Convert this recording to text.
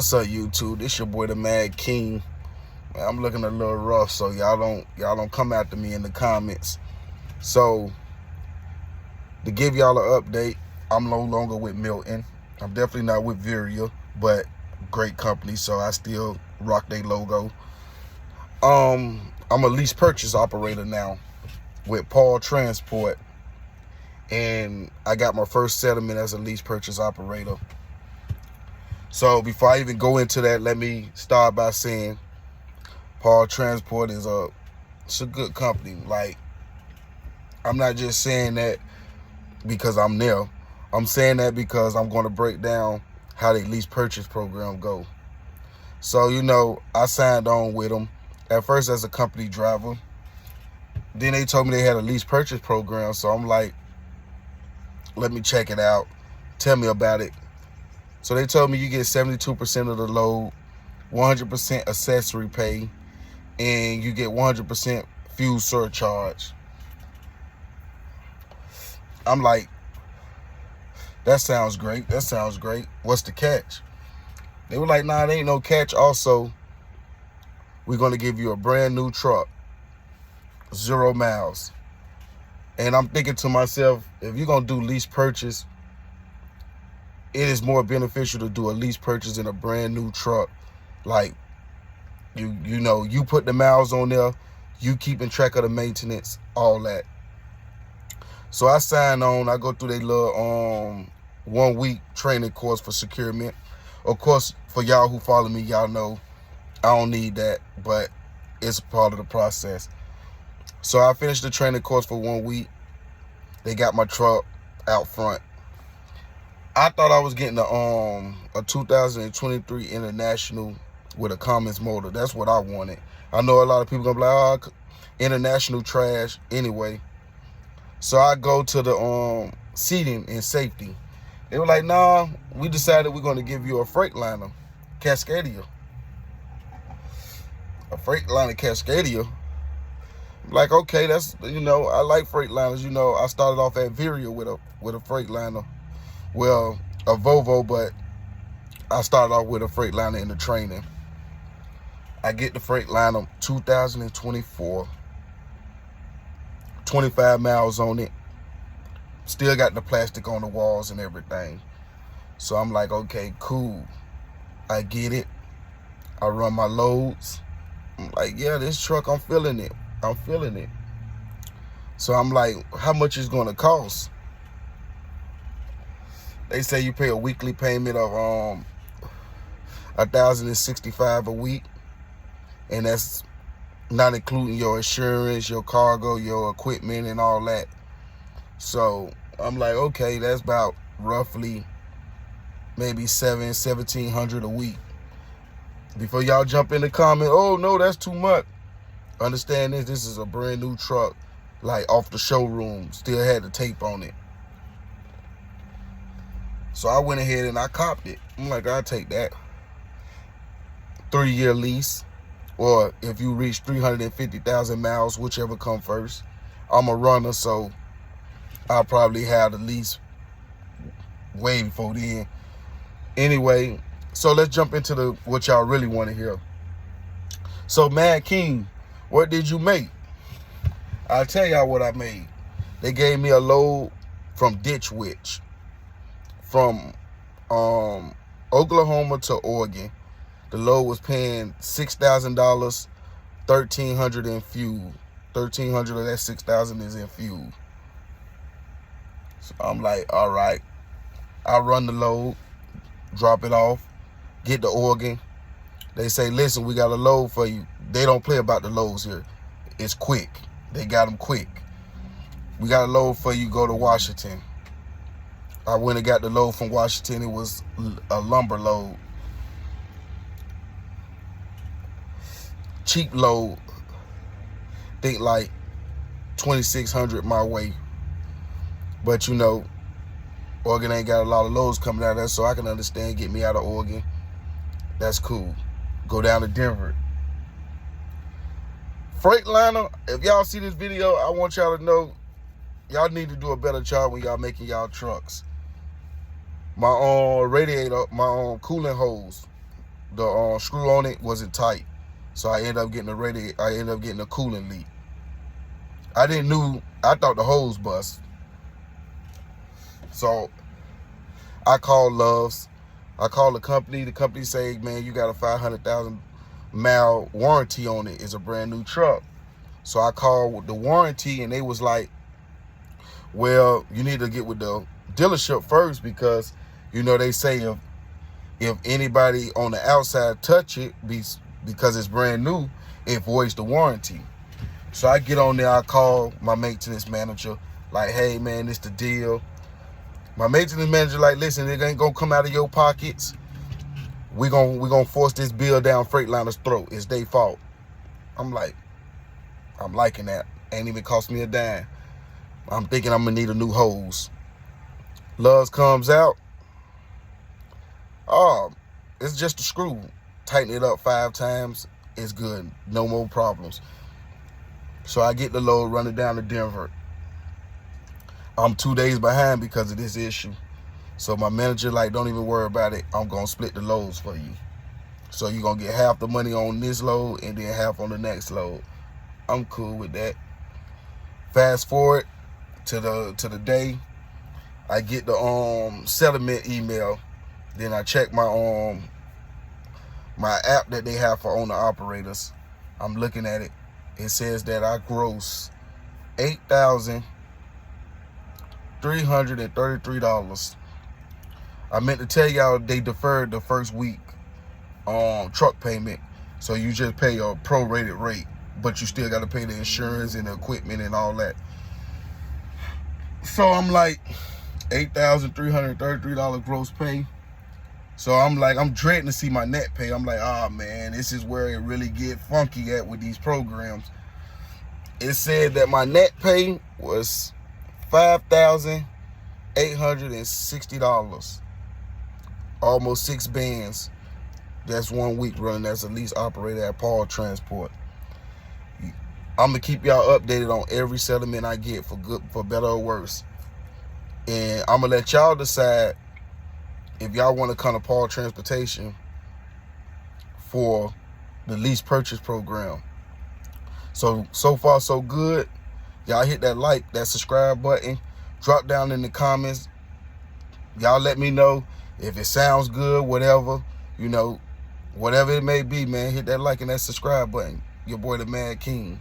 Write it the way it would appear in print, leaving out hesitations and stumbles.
What's up, YouTube? This your boy, the Mad King. Man, I'm looking a little rough, so y'all don't come after me in the comments. So to give y'all an update, I'm no longer with Milton. I'm definitely not with Viria, but great company, so I still rock their logo. I'm a lease purchase operator now with Paul Transport, and I got my first settlement as a lease purchase operator. So before I even go into that, let me start by saying Paul Transport is it's a good company. Like, I'm not just saying that because I'm there. I'm saying that because I'm going to break down how the lease purchase program go. So, I signed on with them at first as a company driver. Then they told me they had a lease purchase program. So I'm like, let me check it out. Tell me about it. So they told me you get 72% of the load, 100% accessory pay, and you get 100% fuel surcharge. I'm like, that sounds great. That sounds great. What's the catch? They were like, nah, there ain't no catch. Also, we're going to give you a brand new truck, 0 miles. And I'm thinking to myself, if you're going to do lease purchase, it is more beneficial to do a lease purchase in a brand new truck. Like, you put the miles on there, you keeping track of the maintenance, all that. So I sign on. I go through their little 1 week training course for securement. Of course, for y'all who follow me, y'all know I don't need that, but it's part of the process. So I finished the training course for 1 week. They got my truck out front. I thought I was getting a 2023 International with a Cummins motor. That's what I wanted. I know a lot of people gonna be like, oh, International trash anyway. So I go to the seating and safety. They were like, nah, we decided we're gonna give you a Freightliner Cascadia. A Freightliner Cascadia. I'm like, okay, that's, I like Freightliners. I started off at Viria with a Freightliner. Well, a Volvo, but I started off with a Freightliner in the training. I get the Freightliner 2024, 25 miles on it. Still got the plastic on the walls and everything. So I'm like, okay, cool. I get it. I run my loads. I'm like, yeah, this truck, I'm feeling it. I'm feeling it. So I'm like, how much is going to cost? They say you pay a weekly payment of $1,065 a week, and that's not including your insurance, your cargo, your equipment, and all that. So I'm like, okay, that's about roughly maybe $1,700 a week. Before y'all jump in the comment, oh no, that's too much. Understand this. This is a brand new truck, like off the showroom. Still had the tape on it. So I went ahead and I copped it. I'm like, I'll take that. 3-year lease, or if you reach 350,000 miles, whichever come first. I'm a runner, so I'll probably have the lease way before then. Anyway, so let's jump into what y'all really want to hear. So, Mad King, what did you make? I'll tell y'all what I made. They gave me a load from Ditch Witch, from Oklahoma to Oregon. The load was paying $6,000, $1,300 in fuel. $1,300 of that $6,000 is in fuel. So I'm like, all right. I run the load, drop it off, get to Oregon. They say, listen, we got a load for you. They don't play about the loads here. It's quick. They got them quick. We got a load for you, go to Washington. I went and got the load from Washington. It was a lumber load. Cheap load. Think like $2,600 my way. But Oregon ain't got a lot of loads coming out of there, so I can understand get me out of Oregon. That's cool. Go down to Denver. Freightliner, if y'all see this video, I want y'all to know y'all need to do a better job when y'all making y'all trucks. My radiator, my coolant hose, the screw on it wasn't tight, so I ended up getting a coolant leak. I thought the hose bust. So I called Love's. I called the company. The company said, man, you got a 500,000 mile warranty on it. It's a brand new truck. So I called the warranty, and they was like, well, you need to get with the dealership first, because, you know, they say if anybody on the outside touch it, because it's brand new, it voids the warranty. So I get on there, I call my maintenance manager, like, hey, man, this the deal. My maintenance manager like, listen, it ain't gonna come out of your pockets. We gonna force this bill down Freightliner's throat. It's their fault. I'm like, I'm liking that. Ain't even cost me a dime. I'm thinking I'm gonna need a new hose. Love's comes out. Oh, it's just a screw. Tighten it up 5 times. It's good. No more problems. So I get the load, run it down to Denver. I'm 2 days behind because of this issue. So my manager like, don't even worry about it. I'm going to split the loads for you. So you're going to get half the money on this load and then half on the next load. I'm cool with that. Fast forward to the day. I get the settlement email. Then I check my app that they have for owner operators. I'm looking at it. It says that I gross $8,333. I meant to tell y'all they deferred the first week truck payment, so you just pay a prorated rate, but you still got to pay the insurance and the equipment and all that. So I'm like, $8,333 gross pay. So I'm like, I'm dreading to see my net pay. I'm like, oh man, this is where it really get funky at with these programs. It said that my net pay was $5,860. Almost 6 bands. That's 1 week running as a lease operator at Paul Transport. I'm gonna keep y'all updated on every settlement I get, for better or worse. And I'm gonna let y'all decide if y'all want to come to Paul Transportation for the lease purchase program. So far so good. Y'all hit that like, that subscribe button. Drop down in the comments. Y'all let me know if it sounds good, whatever, you know, whatever it may be, man. Hit that like and that subscribe button. Your boy, the Mad King.